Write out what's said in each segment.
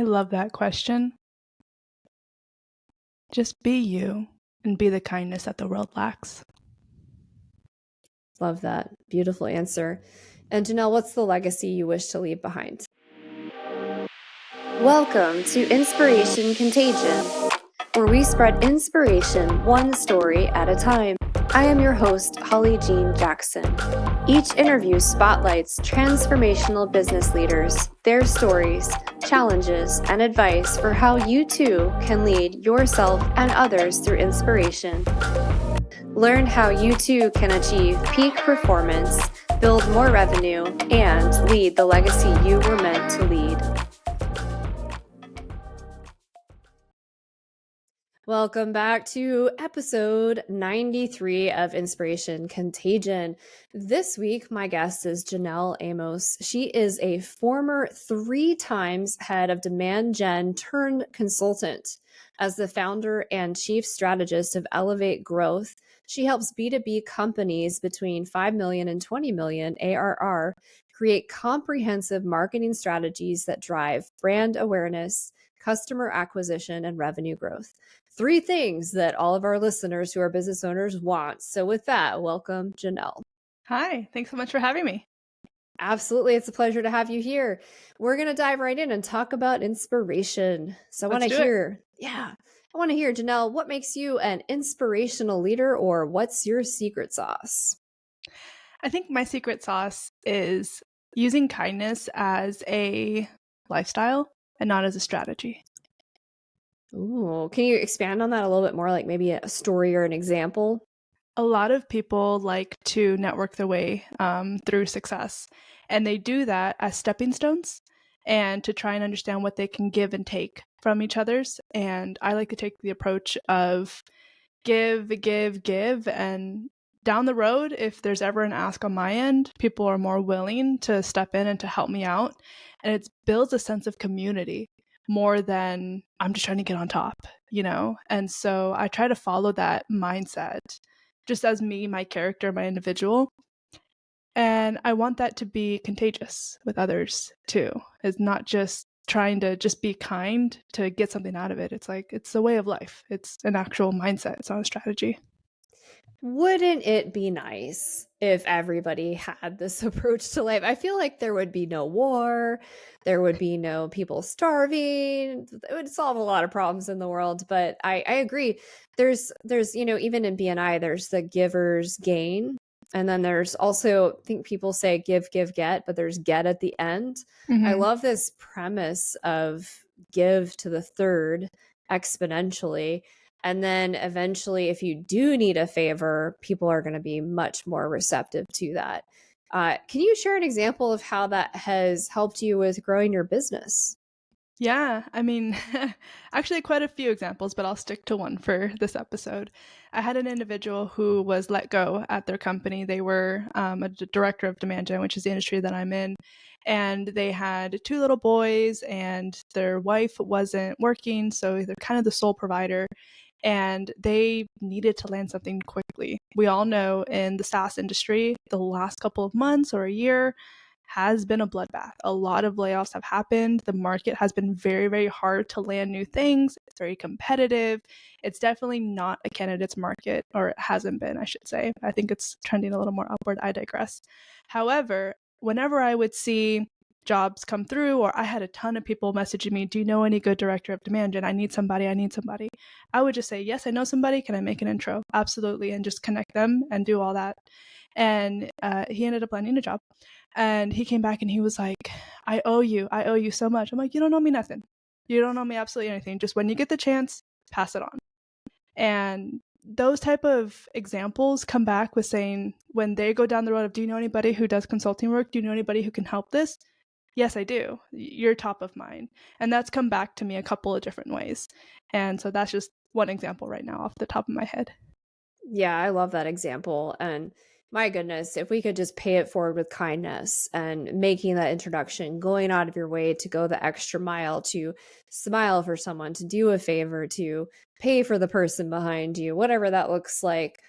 I love that question. Just be you and be the kindness that the world lacks. Love that. Beautiful answer. And Janelle, what's the legacy you wish to leave behind? Welcome to Inspiration Contagion, where we spread inspiration one story at a time. I am your host, Holly Jean Jackson. Each interview spotlights transformational business leaders, their stories, challenges, and advice for how you too can lead yourself and others through inspiration. Learn how you too can achieve peak performance, build more revenue, and lead the legacy you were meant to lead. Welcome back to episode 93 of Inspiration Contagion. This week, my guest is Janelle Amos. She is a former 3 times head of demand gen turned consultant. As the founder and chief strategist of Elevate Growth, she helps B2B companies between 5 million and 20 million ARR create comprehensive marketing strategies that drive brand awareness, customer acquisition, and revenue growth. 3 things that all of our listeners who are business owners want. So with that, welcome, Janelle. Hi, thanks so much for having me. Absolutely. It's a pleasure to have you here. We're going to dive right in and talk about inspiration. So I want to hear, Janelle, what makes you an inspirational leader, or what's your secret sauce? I think my secret sauce is using kindness as a lifestyle and not as a strategy. Ooh, can you expand on that a little bit more, like maybe a story or an example? A lot of people like to network their way through success, and they do that as stepping stones and to try and understand what they can give and take from each other's. And I like to take the approach of give, and down the road, if there's ever an ask on my end, people are more willing to step in and to help me out. And it builds a sense of community more than I'm just trying to get on top, you know? And so I try to follow that mindset just as me, my character, my individual. And I want that to be contagious with others too. It's not just trying to just be kind to get something out of it. It's like, it's a way of life. It's an actual mindset. It's not a strategy. Wouldn't it be nice if everybody had this approach to life? I feel like there would be no war, there would be no people starving. It would solve a lot of problems in the world. But I agree. There's even in BNI, there's the giver's gain. And then there's also, I think people say give, give, get, but there's get at the end. I love this premise of give to the third exponentially. And then eventually, if you do need a favor, people are going to be much more receptive to that. Can you share an example of how that has helped you with growing your business? Yeah, I mean, actually quite a few examples, but I'll stick to one for this episode. I had an individual who was let go at their company. They were a director of demand gen, which is the industry that I'm in. And they had 2 little boys, and their wife wasn't working. So they're kind of the sole provider. And they needed to land something quickly. We all know in the SaaS industry, the last couple of months or a year has been a bloodbath. A lot of layoffs have happened. The market has been very, very hard to land new things. It's very competitive. It's definitely not a candidate's market, or it hasn't been, I should say. I think it's trending a little more upward. I digress. However, whenever I would see jobs come through, or I had a ton of people messaging me, do you know any good director of demand gen? I need somebody. I would just say, yes, I know somebody. Can I make an intro? Absolutely. And just connect them and do all that. And he ended up landing a job. And he came back and he was like, I owe you so much. I'm like, you don't owe me nothing. You don't owe me absolutely anything. Just when you get the chance, pass it on. And those type of examples come back with saying, when they go down the road of, do you know anybody who does consulting work? Do you know anybody who can help this? Yes, I do. You're top of mind. And that's come back to me a couple of different ways. And so that's just one example right now off the top of my head. Yeah, I love that example. And my goodness, if we could just pay it forward with kindness and making that introduction, going out of your way to go the extra mile, to smile for someone, to do a favor, to pay for the person behind you, whatever that looks like.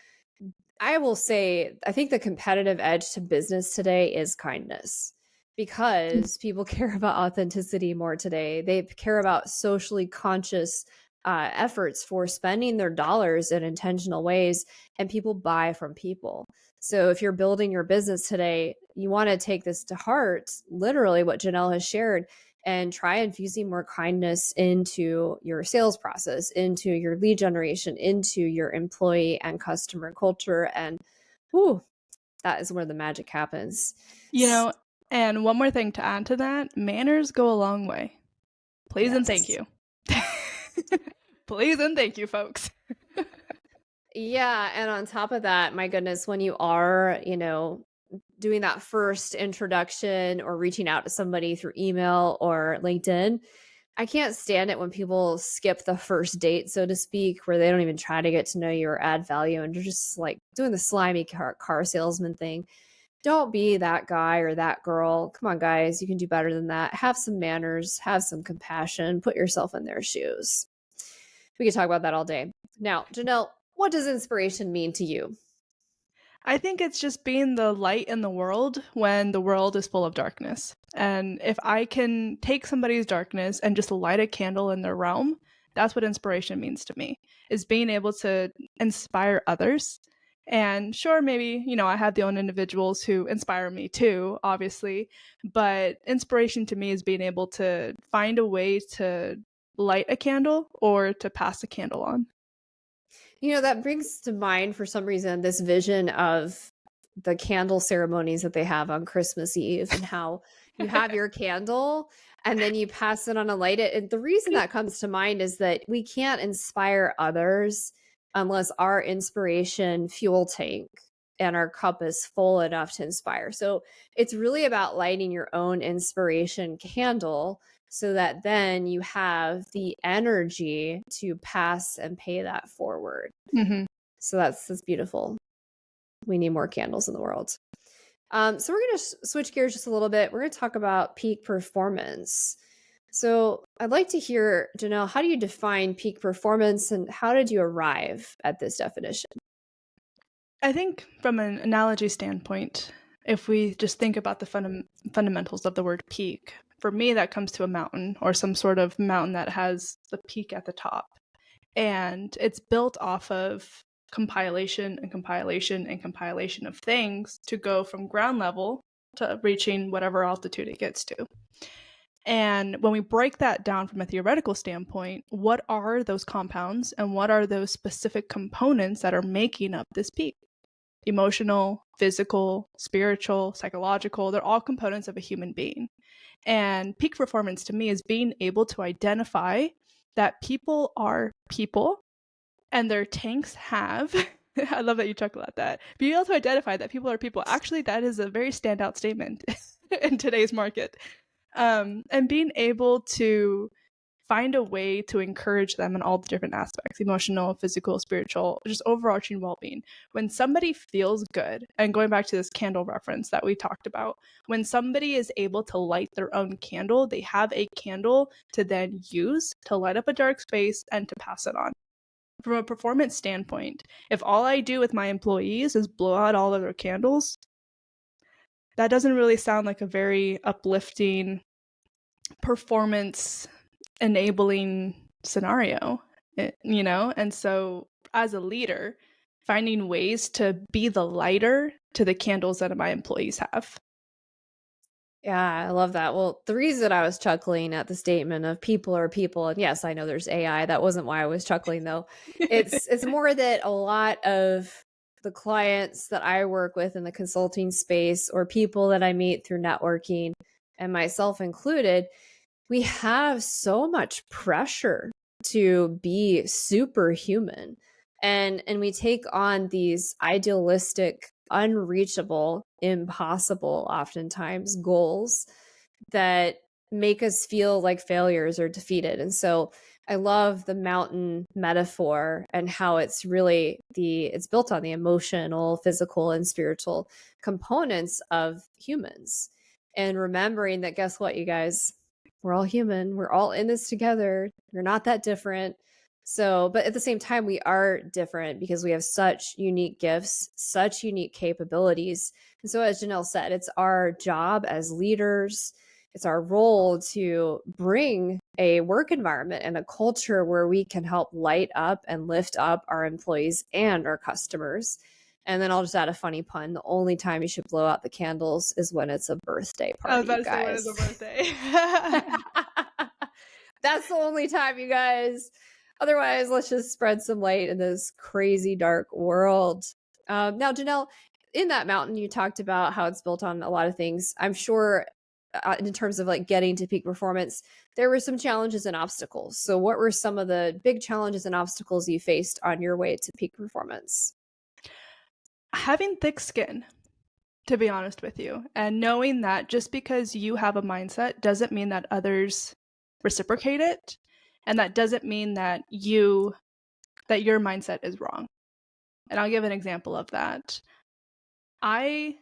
I will say, I think the competitive edge to business today is kindness. because people care about authenticity more today. They care about socially conscious efforts for spending their dollars in intentional ways, and people buy from people. So if you're building your business today, you want to take this to heart, literally what Janelle has shared, and try infusing more kindness into your sales process, into your lead generation, into your employee and customer culture. And whew, that is where the magic happens. You know, and one more thing to add to that, manners go a long way. Please and thank Yes. you. Please and thank you, folks. Yeah, and on top of that, my goodness, when you are, doing that first introduction or reaching out to somebody through email or LinkedIn, I can't stand it when people skip the first date, so to speak, where they don't even try to get to know you or add value and they're just like doing the slimy car salesman thing. Don't be that guy or that girl. Come on, guys, you can do better than that. Have some manners, have some compassion, put yourself in their shoes. We could talk about that all day. Now, Janelle, what does inspiration mean to you? I think it's just being the light in the world when the world is full of darkness. And if I can take somebody's darkness and just light a candle in their realm, that's what inspiration means to me, is being able to inspire others. And sure, maybe, I have the own individuals who inspire me too, obviously, but inspiration to me is being able to find a way to light a candle or to pass a candle on. That brings to mind for some reason this vision of the candle ceremonies that they have on Christmas Eve and how you have your candle and then you pass it on and light it. And the reason that comes to mind is that we can't inspire others unless our inspiration fuel tank and our cup is full enough to inspire. So it's really about lighting your own inspiration candle so that then you have the energy to pass and pay that forward. Mm-hmm. So that's beautiful. We need more candles in the world. So we're going to switch gears just a little bit. We're going to talk about peak performance. So I'd like to hear, Janelle, how do you define peak performance and how did you arrive at this definition? I think from an analogy standpoint, if we just think about the fundamentals of the word peak, for me, that comes to a mountain or some sort of mountain that has the peak at the top. And it's built off of compilation and compilation and compilation of things to go from ground level to reaching whatever altitude it gets to. And when we break that down from a theoretical standpoint, what are those compounds and what are those specific components that are making up this peak? Emotional, physical, spiritual, psychological, they're all components of a human being. And peak performance to me is being able to identify that people are people and their tanks have I love that you chuckle at that. Being able to identify that people are people, actually, that is a very standout statement in today's market. And being able to find a way to encourage them in all the different aspects, emotional, physical, spiritual, just overarching well-being. When somebody feels good, and going back to this candle reference that we talked about, when somebody is able to light their own candle, they have a candle to then use to light up a dark space and to pass it on. From a performance standpoint, if all I do with my employees is blow out all of their candles, that doesn't really sound like a very uplifting performance enabling scenario, And so as a leader, finding ways to be the lighter to the candles that my employees have. Yeah, I love that. Well, the reason I was chuckling at the statement of people are people, and yes, I know there's AI. That wasn't why I was chuckling though. It's more that a lot of the clients that I work with in the consulting space or people that I meet through networking and myself included, we have so much pressure to be superhuman. And we take on these idealistic, unreachable, impossible oftentimes goals that make us feel like failures or defeated. And so I love the mountain metaphor and how it's really it's built on the emotional, physical, and spiritual components of humans. And remembering that, guess what, you guys, we're all human. We're all in this together. We're not that different. So, but at the same time, we are different because we have such unique gifts, such unique capabilities. And so, as Janelle said, it's our job as leaders, it's our role to bring a work environment and a culture where we can help light up and lift up our employees and our customers. And then I'll just add a funny pun. The only time you should blow out the candles is when it's a birthday I was party, about you to say, when is guys. a birthday? That's the only time, you guys. Otherwise, let's just spread some light in this crazy dark world. Now, Janelle, in that mountain, you talked about how it's built on a lot of things. I'm sure, in terms of like getting to peak performance, there were some challenges and obstacles. So, what were some of the big challenges and obstacles you faced on your way to peak performance? Having thick skin, to be honest with you, and knowing that just because you have a mindset doesn't mean that others reciprocate it, and that doesn't mean that your mindset is wrong. And I'll give an example of that. I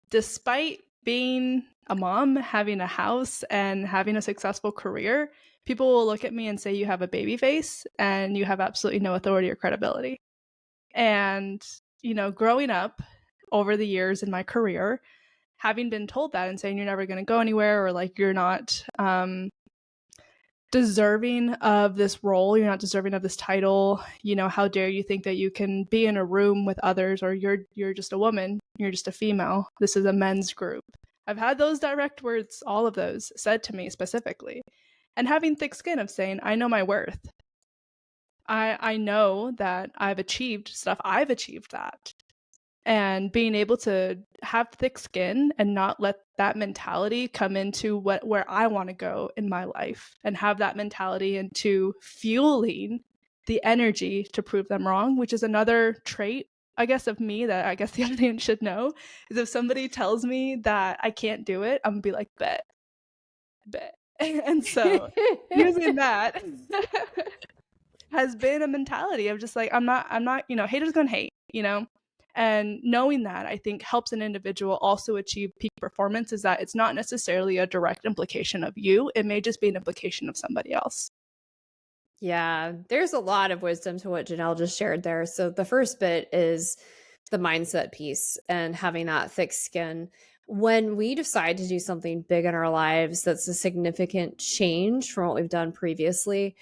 despite being a mom, having a house, and having a successful career, people will look at me and say you have a baby face and you have absolutely no authority or credibility. And, growing up over the years in my career, having been told that and saying you're never going to go anywhere, or like you're not deserving of this role, you're not deserving of this title, how dare you think that you can be in a room with others, or you're just a woman, you're just a female, this is a men's group. I've had those direct words, all of those said to me specifically. And having thick skin of saying, I know my worth. I know that I've achieved stuff. I've achieved that. And being able to have thick skin and not let that mentality come into where I want to go in my life, and have that mentality into fueling the energy to prove them wrong, which is another trait, I guess, of me that I guess the audience should know, is if somebody tells me that I can't do it, I'm gonna be like, bet. And so using that has been a mentality of just like, I'm not, haters gonna hate, and knowing that, I think, helps an individual also achieve peak performance, is that it's not necessarily a direct implication of you, it may just be an implication of somebody else. Yeah, there's a lot of wisdom to what Janelle just shared there. So the first bit is the mindset piece and having that thick skin. When we decide to do something big in our lives that's a significant change from what we've done previously,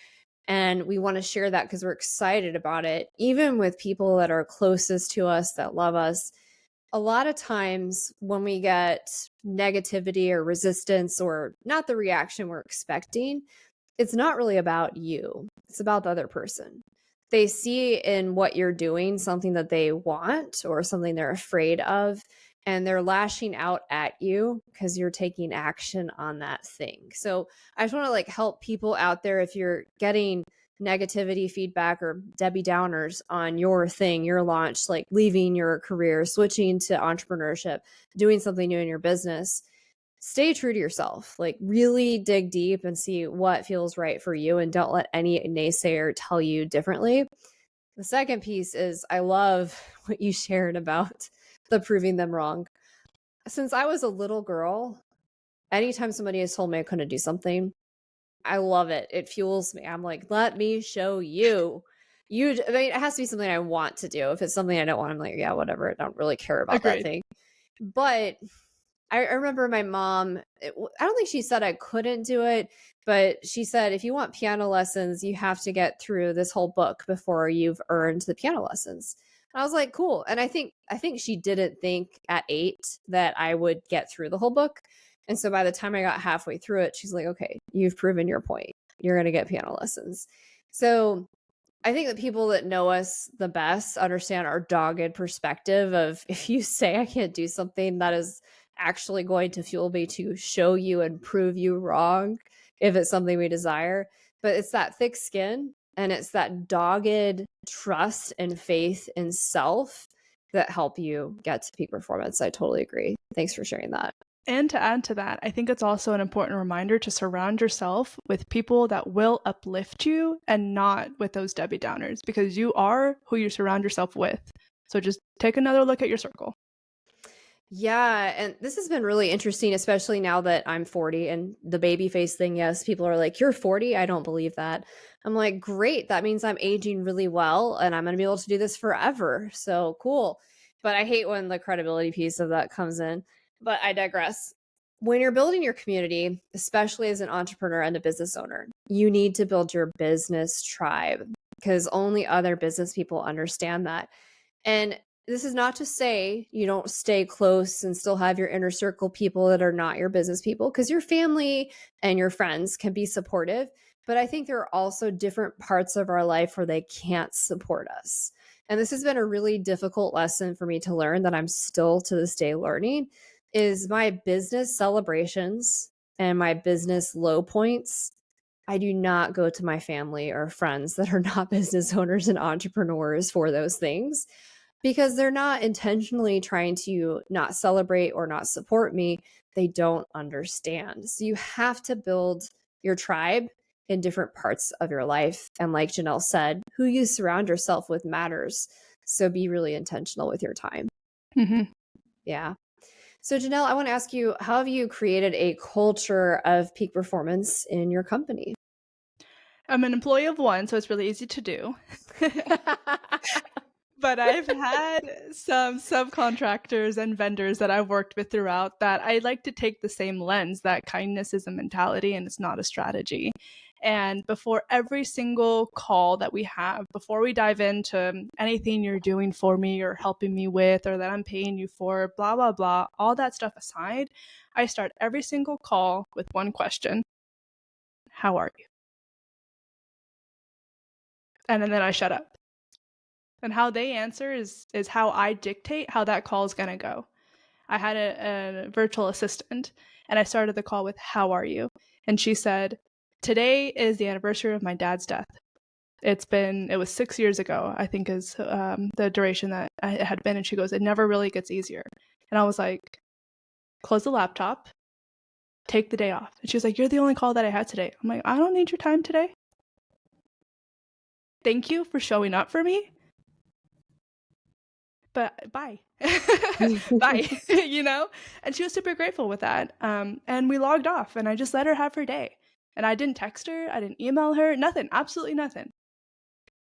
and we want to share that because we're excited about it, even with people that are closest to us, that love us, a lot of times when we get negativity or resistance or not the reaction we're expecting, it's not really about you. It's about the other person. They see in what you're doing something that they want or something they're afraid of, and they're lashing out at you because you're taking action on that thing. So I just want to like help people out there, if you're getting negativity feedback or Debbie Downers on your thing, your launch, like leaving your career, switching to entrepreneurship, doing something new in your business, stay true to yourself. Like really dig deep and see what feels right for you, and don't let any naysayer tell you differently. The second piece is, I love what you shared about the proving them wrong. Since I was a little girl, anytime somebody has told me I couldn't do something, I love it. It fuels me. I'm like, let me show you. I mean, it has to be something I want to do. If it's something I don't want, I'm like, yeah, whatever. I don't really care about that Agreed. thing. But I remember my mom, I don't think she said I couldn't do it, but she said, if you want piano lessons, you have to get through this whole book before you've earned the piano lessons. And I was like, cool. And I think she didn't think at 8 that I would get through the whole book. And so by the time I got halfway through it, she's like, okay, you've proven your point. You're going to get piano lessons. So I think that people that know us the best understand our dogged perspective of, if you say I can't do something, that is actually going to fuel me to show you and prove you wrong if it's something we desire. But it's that thick skin and it's that dogged trust and faith in self that help you get to peak performance. I totally agree. Thanks for sharing that. And to add to that, I think it's also an important reminder to surround yourself with people that will uplift you and not with those Debbie Downers, because you are who you surround yourself with. So just take another look at your circle. Yeah, and this has been really interesting, especially now that I'm 40 and the baby face thing. Yes, people are like, "You're 40?" I don't believe that. I'm like, "Great, that means I'm aging really well and I'm going to be able to do this forever." So cool. But I hate when the credibility piece of that comes in. But I digress. When you're building your community, especially as an entrepreneur and a business owner, you need to build your business tribe because only other business people understand that. And this is not to say you don't stay close and still have your inner circle people that are not your business people, because your family and your friends can be supportive. But I think there are also different parts of our life where they can't support us. And this has been a really difficult lesson for me to learn that I'm still to this day learning is my business celebrations and my business low points. I do not go to my family or friends that are not business owners and entrepreneurs for those things because they're not intentionally trying to not celebrate or not support me. They don't understand. So you have to build your tribe in different parts of your life. And like Janelle said, who you surround yourself with matters. So be really intentional with your time. Hmm. Yeah. So, Janelle, I want to ask you, how have you created a culture of peak performance in your company? I'm an employee of one, so it's really easy to do. But I've had some subcontractors and vendors that I've worked with throughout that I like to take the same lens that kindness is a mentality and it's not a strategy. And before every single call that we have, before we dive into anything you're doing for me or helping me with or that I'm paying you for, blah, blah, blah, all that stuff aside, I start every single call with one question: how are you? And then I shut up. And how they answer is how I dictate how that call is going to go. I had a virtual assistant, and I started the call with, how are you? And she said, today is the anniversary of my dad's death. It was 6 years ago, I think, is the duration that it had been. And she goes, it never really gets easier. And I was like, close the laptop, take the day off. And she was like, you're the only call that I had today. I'm like, I don't need your time today. Thank you for showing up for me, but bye. Bye. You know? And she was super grateful with that. And we logged off and I just let her have her day. And I didn't text her, I didn't email her, nothing, absolutely nothing.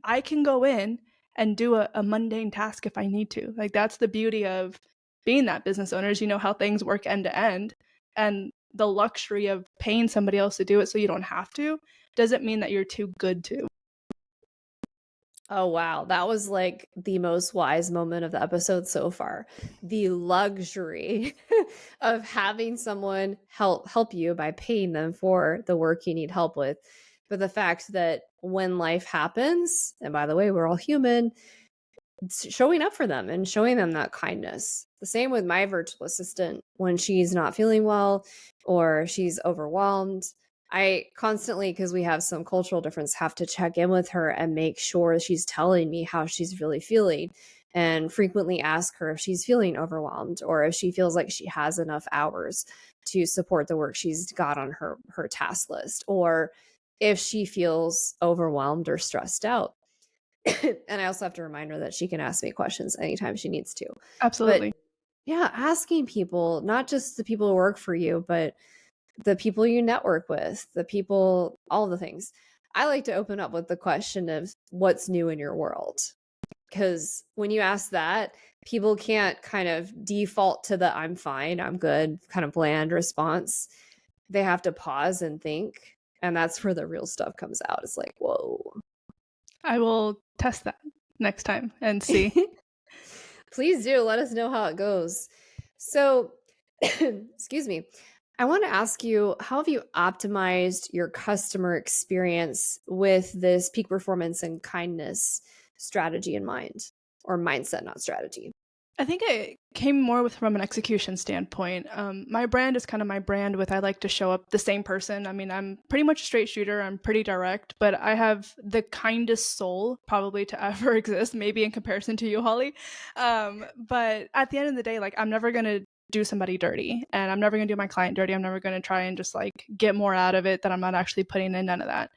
I can go in and do a mundane task if I need to. Like, that's the beauty of being that business owner is you know how things work end to end. And the luxury of paying somebody else to do it so you don't have to doesn't mean that you're too good to. Oh, wow. That was like the most wise moment of the episode so far. The luxury of having someone help you by paying them for the work you need help with. But the fact that when life happens, and by the way, we're all human, showing up for them and showing them that kindness. The same with my virtual assistant when she's not feeling well or she's overwhelmed. I constantly, because we have some cultural difference, have to check in with her and make sure she's telling me how she's really feeling and frequently ask her if she's feeling overwhelmed or if she feels like she has enough hours to support the work she's got on her task list or if she feels overwhelmed or stressed out. And I also have to remind her that she can ask me questions anytime she needs to. But Absolutely. yeah, asking people, not just the people who work for you, but the people you network with, the people, all the things. I like to open up with the question of what's new in your world. Because when you ask that, people can't kind of default to the I'm fine, I'm good, kind of bland response. They have to pause and think. And that's where the real stuff comes out. It's like, whoa. I will test that next time and see. Please do. Let us know how it goes. So, excuse me. I want to ask you, how have you optimized your customer experience with this peak performance and kindness strategy in mind, or mindset, not strategy? I think it came more with from an execution standpoint. My brand is kind of my brand with I like to show up the same person. I mean, I'm pretty much a straight shooter. I'm pretty direct, but I have the kindest soul probably to ever exist, maybe in comparison to you, Holly. But at the end of the day, like, I'm never going to do somebody dirty and I'm never going to do my client dirty. I'm never going to try and just like get more out of it that I'm not actually putting in, none of that.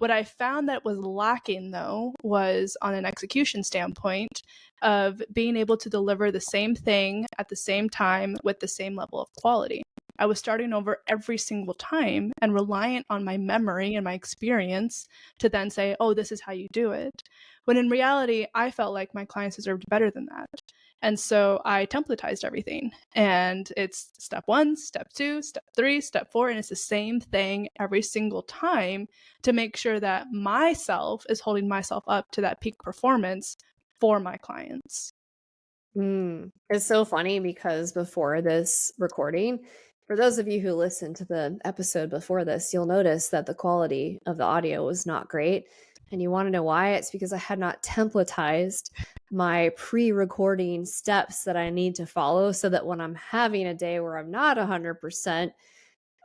What I found that was lacking, though, was on an execution standpoint of being able to deliver the same thing at the same time with the same level of quality. I was starting over every single time and reliant on my memory and my experience to then say, oh, this is how you do it. When in reality, I felt like my clients deserved better than that. And so I templatized everything. And it's step 1, step 2, step 3, step 4, and it's the same thing every single time to make sure that myself is holding myself up to that peak performance for my clients. It's so funny because before this recording, for those of you who listened to the episode before this, you'll notice that the quality of the audio was not great. And you want to know why? It's because I had not templatized my pre-recording steps that I need to follow so that when I'm having a day where I'm not 100%,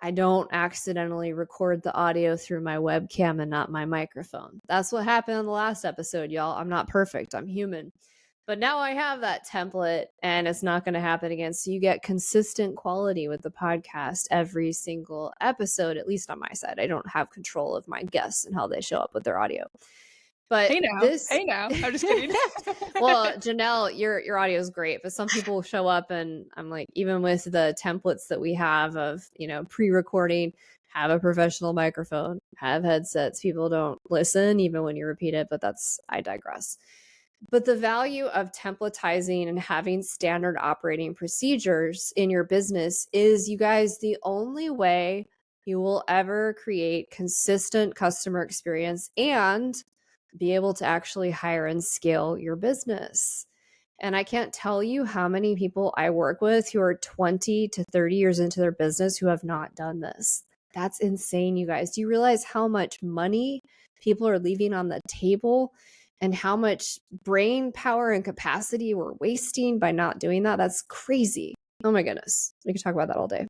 I don't accidentally record the audio through my webcam and not my microphone. That's what happened in the last episode, y'all. I'm not perfect. I'm human. But now I have that template and it's not going to happen again. So you get consistent quality with the podcast every single episode, at least on my side. I don't have control of my guests and how they show up with their audio. But Hey now, this, hey now. I'm just kidding. well, Janelle, your audio is great, but some people show up and I'm like, even with the templates that we have of, pre-recording, have a professional microphone, have headsets, people don't listen even when you repeat it, but I digress. But the value of templatizing and having standard operating procedures in your business is, you guys, the only way you will ever create consistent customer experience and be able to actually hire and scale your business. And I can't tell you how many people I work with who are 20 to 30 years into their business who have not done this. That's insane, you guys. Do you realize how much money people are leaving on the table and how much brain power and capacity we're wasting by not doing that? That's crazy. Oh my goodness. We could talk about that all day.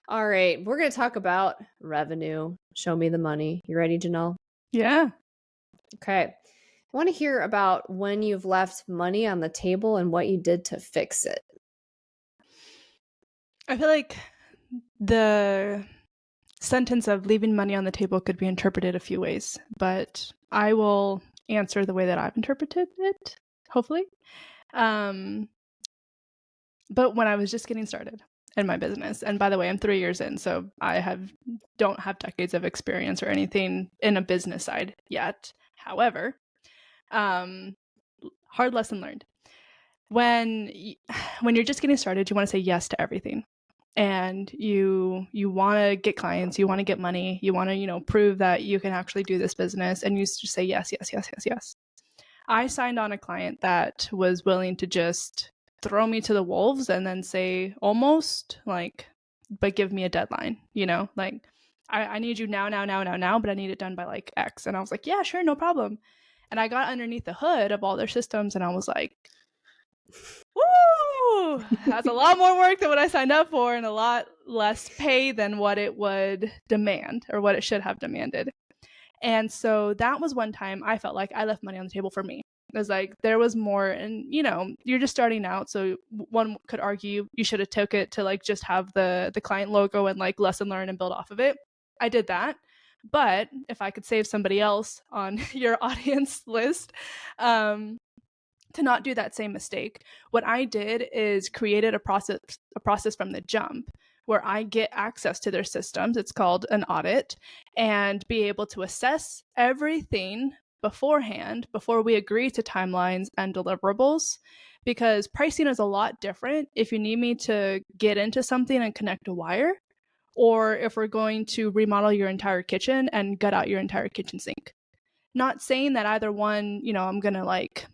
All right. We're going to talk about revenue. Show me the money. You ready, Janelle? Yeah. Okay. I want to hear about when you've left money on the table and what you did to fix it. I feel like the sentence of leaving money on the table could be interpreted a few ways, but I will answer the way that I've interpreted it, hopefully. But when I was just getting started in my business, and by the way, I'm 3 years in, so I don't have decades of experience or anything in a business side yet. However, hard lesson learned. When you're just getting started, you want to say yes to everything. And you want to get clients, you want to get money, you want to, prove that you can actually do this business, and you just say yes, yes, yes, yes, yes. I signed on a client that was willing to just throw me to the wolves and then say almost like, but give me a deadline, like I need you now, but I need it done by like X. And I was like, yeah, sure, no problem. And I got underneath the hood of all their systems and I was like, woo, that's a lot more work than what I signed up for and a lot less pay than what it would demand or what it should have demanded. And so that was one time I felt like I left money on the table for me. It was like there was more, and you're just starting out, so one could argue you should have took it to like just have the client logo and like lesson learn and build off of it. I did that. But if I could save somebody else on your audience list, to not do that same mistake, what I did is created a process from the jump where I get access to their systems. It's called an audit, and be able to assess everything beforehand before we agree to timelines and deliverables, because pricing is a lot different if you need me to get into something and connect a wire, or if we're going to remodel your entire kitchen and gut out your entire kitchen sink. Not saying that either one, I'm going to like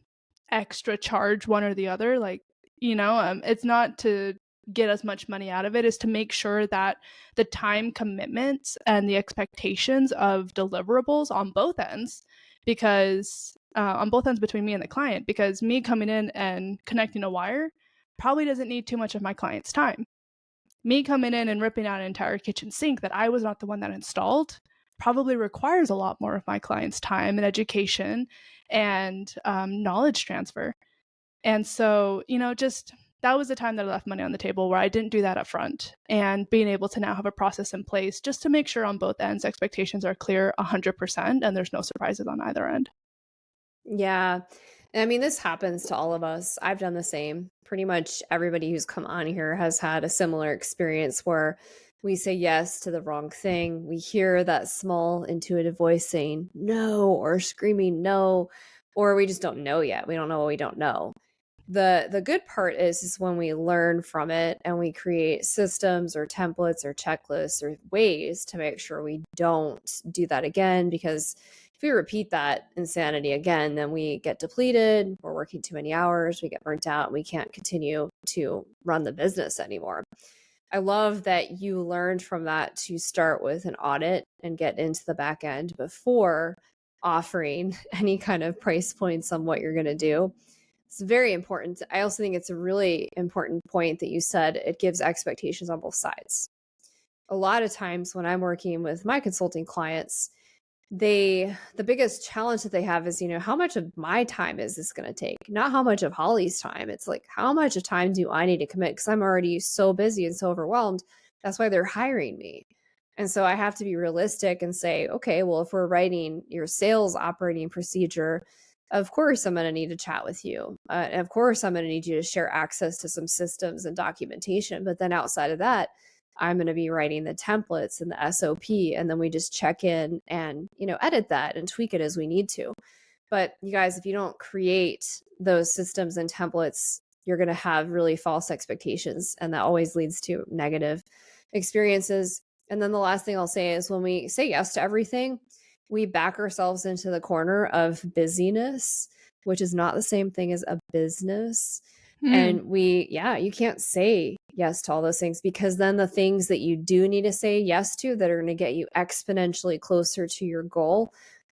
extra charge one or the other, like, it's not to get as much money out of it, is to make sure that the time commitments and the expectations of deliverables on both ends, because on both ends between me and the client, because me coming in and connecting a wire probably doesn't need too much of my client's time. Me coming in and ripping out an entire kitchen sink that I was not the one that installed probably requires a lot more of my client's time and education and knowledge transfer. And so, just that was the time that I left money on the table, where I didn't do that up front. And being able to now have a process in place just to make sure on both ends expectations are clear 100% and there's no surprises on either end. Yeah. I mean, this happens to all of us. I've done the same. Pretty much everybody who's come on here has had a similar experience where we say yes to the wrong thing. We hear that small intuitive voice saying no or screaming no, or we just don't know yet. We don't know what we don't know. The good part is when we learn from it and we create systems or templates or checklists or ways to make sure we don't do that again, because if we repeat that insanity again, then we get depleted, we're working too many hours, we get burnt out, and we can't continue to run the business anymore. I love that you learned from that to start with an audit and get into the back end before offering any kind of price points on what you're going to do. It's very important. I also think it's a really important point that you said. It gives expectations on both sides. A lot of times when I'm working with my consulting clients, the biggest challenge that they have is, how much of my time is this going to take? Not how much of Holly's time. It's like, how much of time do I need to commit? Because I'm already so busy and so overwhelmed. That's why they're hiring me. And so I have to be realistic and say, okay, well, if we're writing your sales operating procedure, of course I'm going to need to chat with you. And of course I'm going to need you to share access to some systems and documentation. But then outside of that, I'm going to be writing the templates and the SOP, and then we just check in and, edit that and tweak it as we need to. But you guys, if you don't create those systems and templates, you're going to have really false expectations, and that always leads to negative experiences. And then the last thing I'll say is when we say yes to everything, we back ourselves into the corner of busyness, which is not the same thing as a business. Hmm. And you can't say yes to all those things, because then the things that you do need to say yes to that are going to get you exponentially closer to your goal,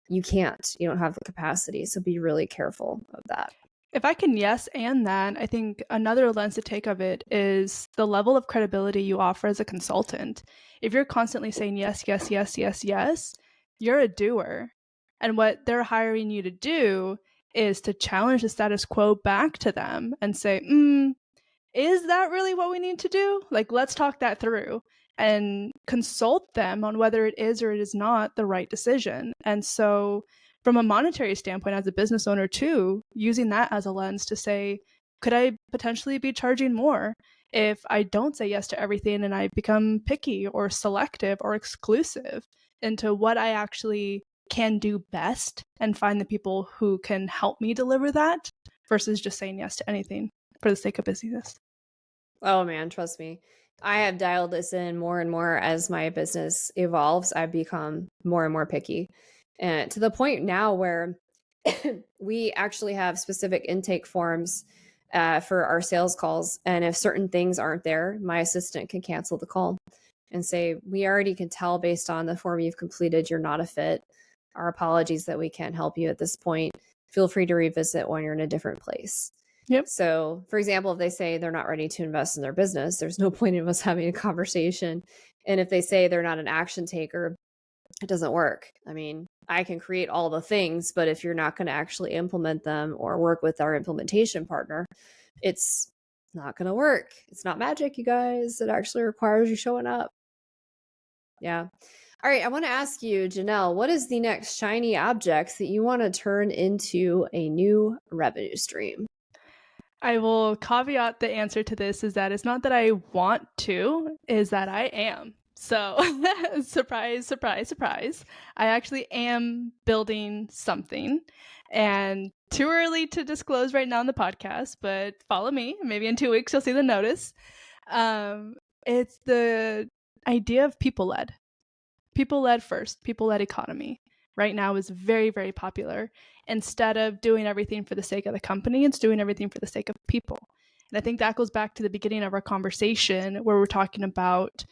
you can't. You don't have the capacity. So be really careful of that. If I can yes and that, I think another lens to take of it is the level of credibility you offer as a consultant. If you're constantly saying yes, yes, yes, yes, yes, you're a doer. And what they're hiring you to do is to challenge the status quo back to them and say, is that really what we need to do? Like, let's talk that through and consult them on whether it is or it is not the right decision. And so, from a monetary standpoint, as a business owner, too, using that as a lens to say, could I potentially be charging more if I don't say yes to everything and I become picky or selective or exclusive into what I actually can do best and find the people who can help me deliver that versus just saying yes to anything for the sake of busyness? Oh man, trust me. I have dialed this in more and more as my business evolves. I've become more and more picky. And to the point now where we actually have specific intake forms for our sales calls. And if certain things aren't there, my assistant can cancel the call and say, we already can tell based on the form you've completed, you're not a fit. Our apologies that we can't help you at this point. Feel free to revisit when you're in a different place. Yep. So, for example, if they say they're not ready to invest in their business, there's no point in us having a conversation. And if they say they're not an action taker, it doesn't work. I mean, I can create all the things, but if you're not going to actually implement them or work with our implementation partner, it's not going to work. It's not magic, you guys. It actually requires you showing up. Yeah. All right. I want to ask you, Janelle, what is the next shiny object that you want to turn into a new revenue stream? I will caveat the answer to this is that it's not that I want to, is that I am. So, surprise, surprise, surprise. I actually am building something, and too early to disclose right now on the podcast, but follow me. Maybe in 2 weeks you'll see the notice. It's the idea of people led first, people led economy right now is very, very popular. Instead of doing everything for the sake of the company, it's doing everything for the sake of people. And I think that goes back to the beginning of our conversation where we're talking about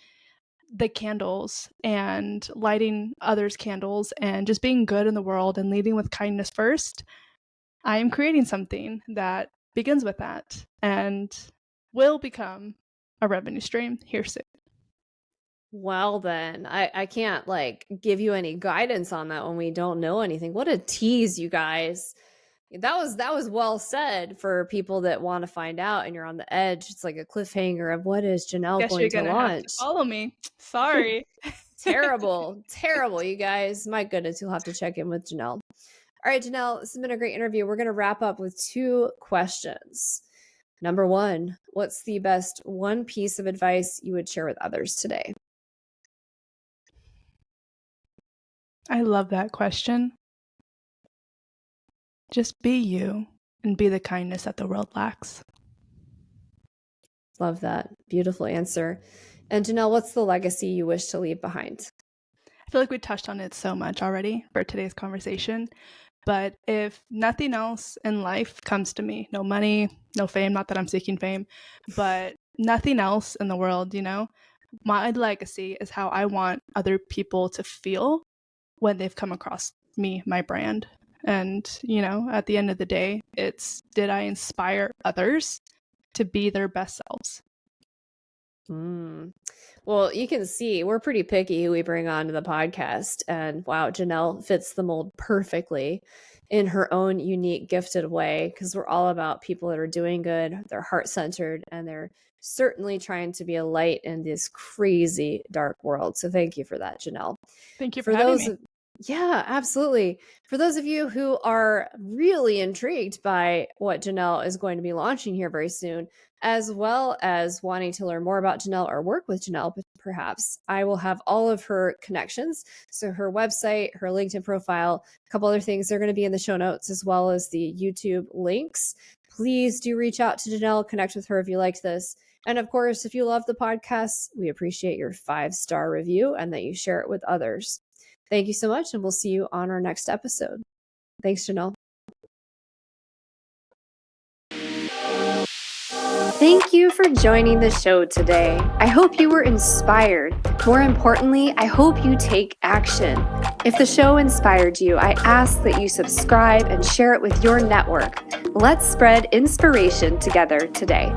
the candles and lighting others' candles and just being good in the world and leading with kindness first. I am creating something that begins with that and will become a revenue stream here soon. Well, then I can't like give you any guidance on that when we don't know anything. What a tease, you guys. That was well said for people that want to find out and you're on the edge. It's like a cliffhanger of what is Janelle Guess you're going to gonna have to launch? follow me. Sorry. Terrible, terrible, you guys. My goodness, you'll have to check in with Janelle. All right, Janelle, this has been a great interview. We're going to wrap up with 2 questions. Number 1, what's the best one piece of advice you would share with others today? I love that question. Just be you and be the kindness that the world lacks. Love that. Beautiful answer. And Janelle, what's the legacy you wish to leave behind? I feel like we touched on it so much already for today's conversation. But if nothing else in life comes to me, no money, no fame, not that I'm seeking fame, but nothing else in the world, my legacy is how I want other people to feel when they've come across me, my brand. And, at the end of the day, it's, did I inspire others to be their best selves? Well, you can see we're pretty picky who we bring on to the podcast. And wow, Janelle fits the mold perfectly in her own unique, gifted way, because we're all about people that are doing good, they're heart-centered, and they're certainly trying to be a light in this crazy, dark world. So thank you for that, Janelle. Thank you for having me. Yeah, absolutely. For those of you who are really intrigued by what Janelle is going to be launching here very soon, as well as wanting to learn more about Janelle or work with Janelle, perhaps, I will have all of her connections. So her website, her LinkedIn profile, a couple other things are going to be in the show notes, as well as the YouTube links. Please do reach out to Janelle, connect with her if you liked this. And of course, if you love the podcast, we appreciate your 5-star review and that you share it with others. Thank you so much, and we'll see you on our next episode. Thanks, Janelle. Thank you for joining the show today. I hope you were inspired. More importantly, I hope you take action. If the show inspired you, I ask that you subscribe and share it with your network. Let's spread inspiration together today.